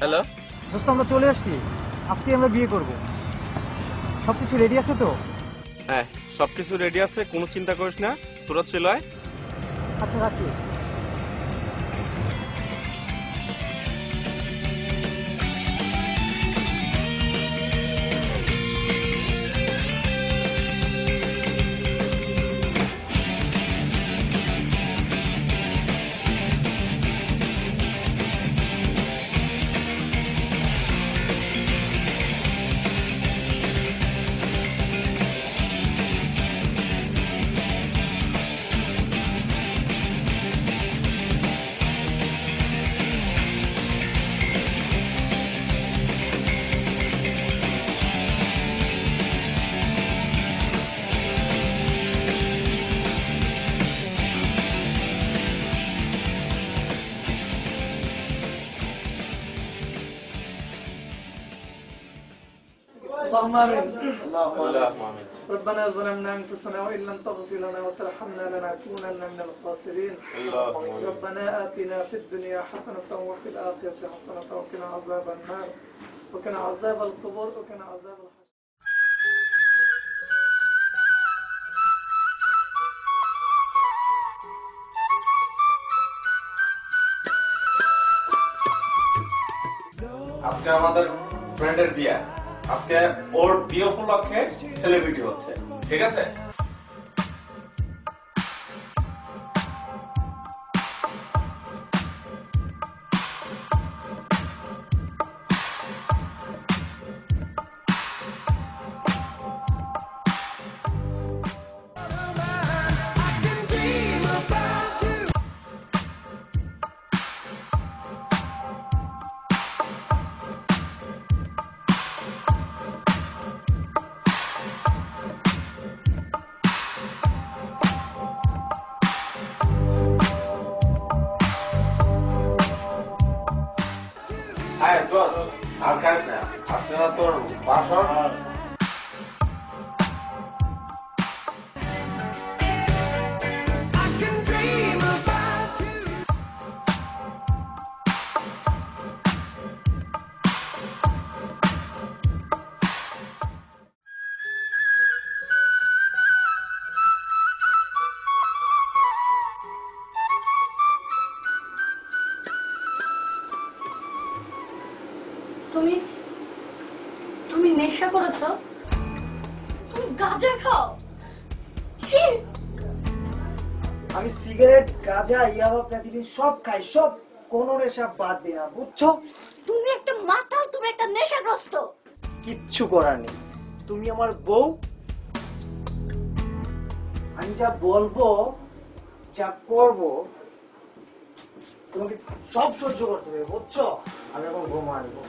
Hello দোস্ত, আমরা চলে আসছি। আজকে আমরা বিয়ে করব। সবকিছু রেডি আছে তো? হ্যাঁ, সবকিছু রেডি আছে, কোনো চিন্তা করিস না, তোরা চলে আয়। আচ্ছা, রাখি। اللهم امين. اللهم آمين. ربنا ظلمنا انفسنا وان لم تغفر لنا وترحمنا لنكونن من الخاسرين. ربنا آتنا في الدنيا حسنة وفي الآخرة حسنة وقنا عذاب النار وقنا عذاب القبور وقنا عذاب الحشر. আজকে আমাদের ফ্রেন্ডের বিয়ে। আজকে ওর বিয়ে উপলক্ষে সেলিব্রিটি হচ্ছে, ঠিক আছে? আর খাস না, আজকে না তোর বাসর। তুমি তুমি নেশা করেছো? তুমি গাঁজা খাও? আমি সিগারেট, গাঁজা, ইয়াবা, প্যাথিলিন সব খাই, সব। কোন নেশা বাদ দিই না, বুঝছো? তুমি একটা মাতাল, তুমি একটা নেশাগ্রস্ত। কিচ্ছু করার নেই। তুমি আমার বউ। আমি যা বলবো, যা করবো, তোমাকে সব সহ্য করতে হবে, বুঝছো? আমি এখন ঘুমা আনবো।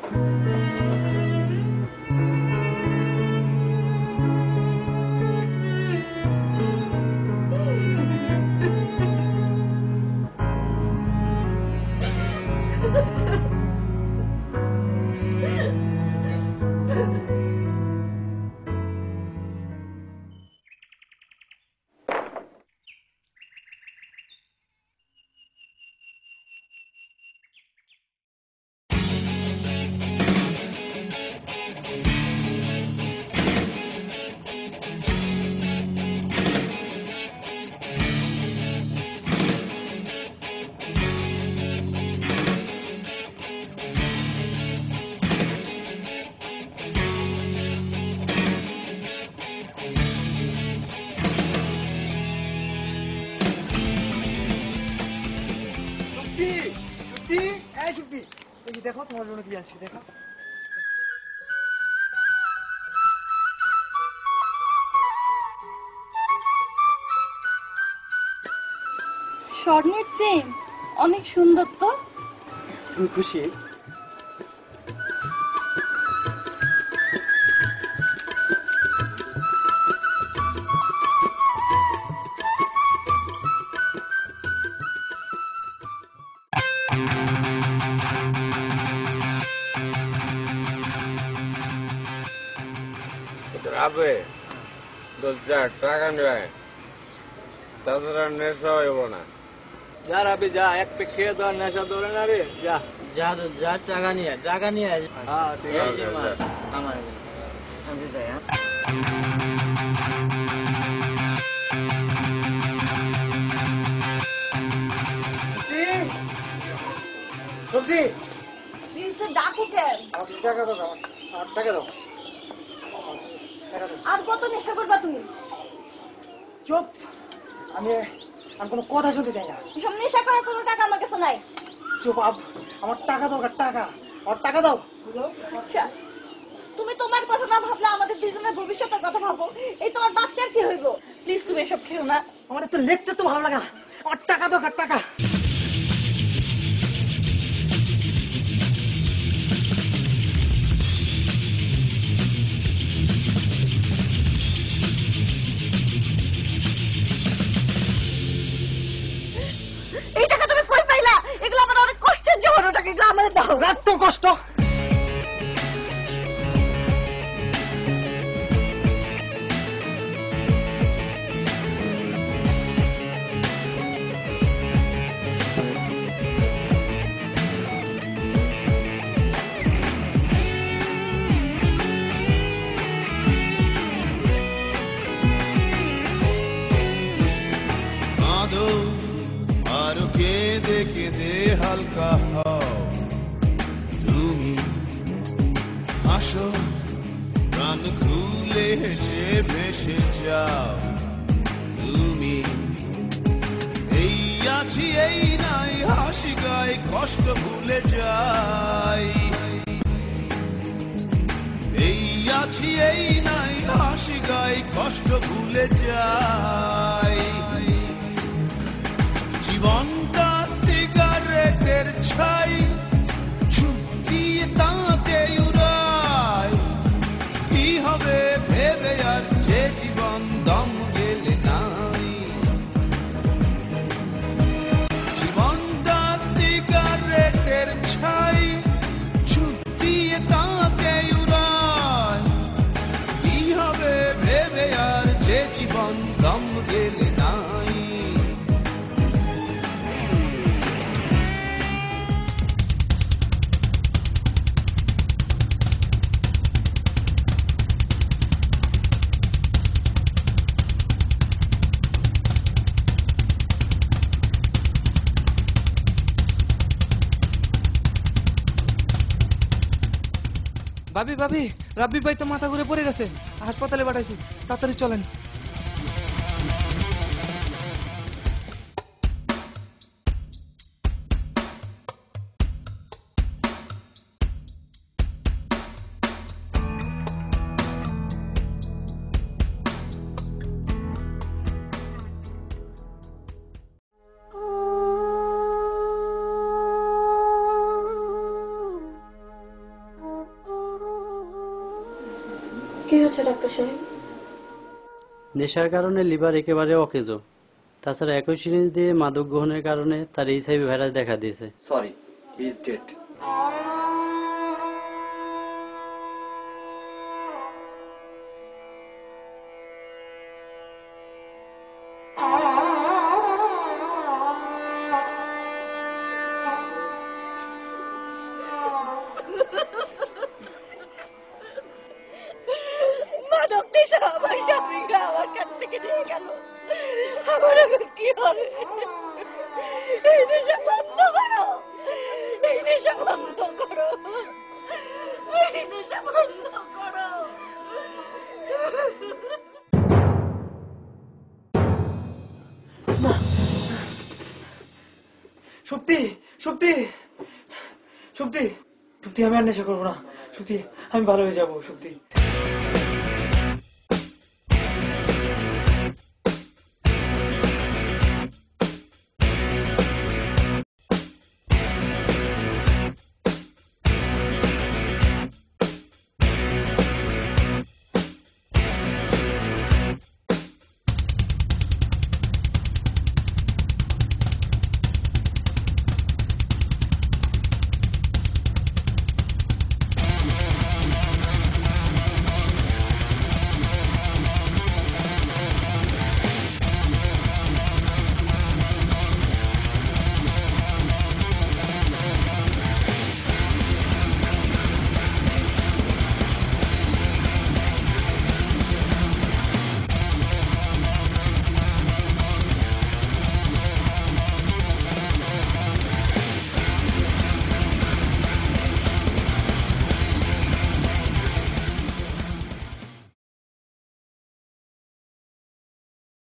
দেখো তোমার জন্য কি আসছে, দেখো। স্বর্ণের চেইন, অনেক সুন্দর তো। তুমি খুশি? আবে তোর যা টাকা নেয়, তাছাড়া নেশা হইব না। যা রাবি যা, এক পে খেয়ে দেওয়ার নেশা ধরে না রে, যা যা তো যা, টাকা নিয়ে আয়, টাকা নিয়ে আয়। হ্যাঁ ঠিক এই আছে যে মা, আমার আমি যাই। হ্যাঁ সত্যি প্লিজে ডাকো কেন? টাকা দাও, টাকা দাও। আর কত নেশা করবা তুমি? চুপ, আমি আমি কোনো কথা শুনতে চাই না। এসব নেশা করার কোনো টাকা আমার কাছে নাই। চুপ, আমার টাকা দরকার, টাকা, আমার টাকা দাও। আচ্ছা, তুমি তোমার কথা না ভাবলে আমাদের দুজনের ভবিষ্যতের কথা ভাবো। এই তোমার বাচ্চার কি হইব? প্লিজ তুমি এসব খেও না। আমার তো লেকচার তো ভালো লাগে না, আমার টাকা দরকার, টাকা। এই টাকা তুমি কই পাইলা? এগুলো আমার অনেক কষ্টের জমানো টাকা, এগুলো আমার দাও। রাত তো কষ্ট। আরো কেঁদে কেঁদে হালকা হও, তুমি হাসো, প্রাণ খুলে হেসে ভেসে যাও। তুমি এই আছি এই নাই, হাসি গায় কষ্ট ভুলে যাই। এই আছি এই নাই, হাসি গায় কষ্ট ভুলে যাই। জীবনটা সিগারেটের ছাই, ছুটিয়ে তাতে উড়ায়। কি হবে ভেবে আর যে জীবন দম গেলে নাই। জীবনটা সিগারেটের ছাই, ছুটিয়ে তাতে উড়ায়। কি হবে ভেবে আর যে জীবন দম গেলে নাই। ভাবি ভাবি, রাব্বি ভাই তো মাথা ঘুরে পড়ে গেছে, হাসপাতালে পাঠাইছি, তাড়াতাড়ি চলেন। কি হচ্ছে ডাক্তার সাহেব? নেশার কারণে লিভার একেবারে অকেজো। তাছাড়া একই সিরিঞ্জ দিয়ে মাদক গ্রহণের কারণে তার HIV ভাইরাস দেখা দিয়েছে। Sorry, he is dead. মাদক নেশা আমার স্বামীকে আমার কাছ থেকে নিয়ে গেল। আমার এখন কি হবে? এই নেশা বন্ধ করো, এই নেশা বন্ধ করো, এই নেশা বন্ধ করো। সত্যি, সত্যি, সত্যি, সত্যি আমি আর নেশা করবো না। সত্যি আমি ভালো হয়ে যাবো। সত্যি।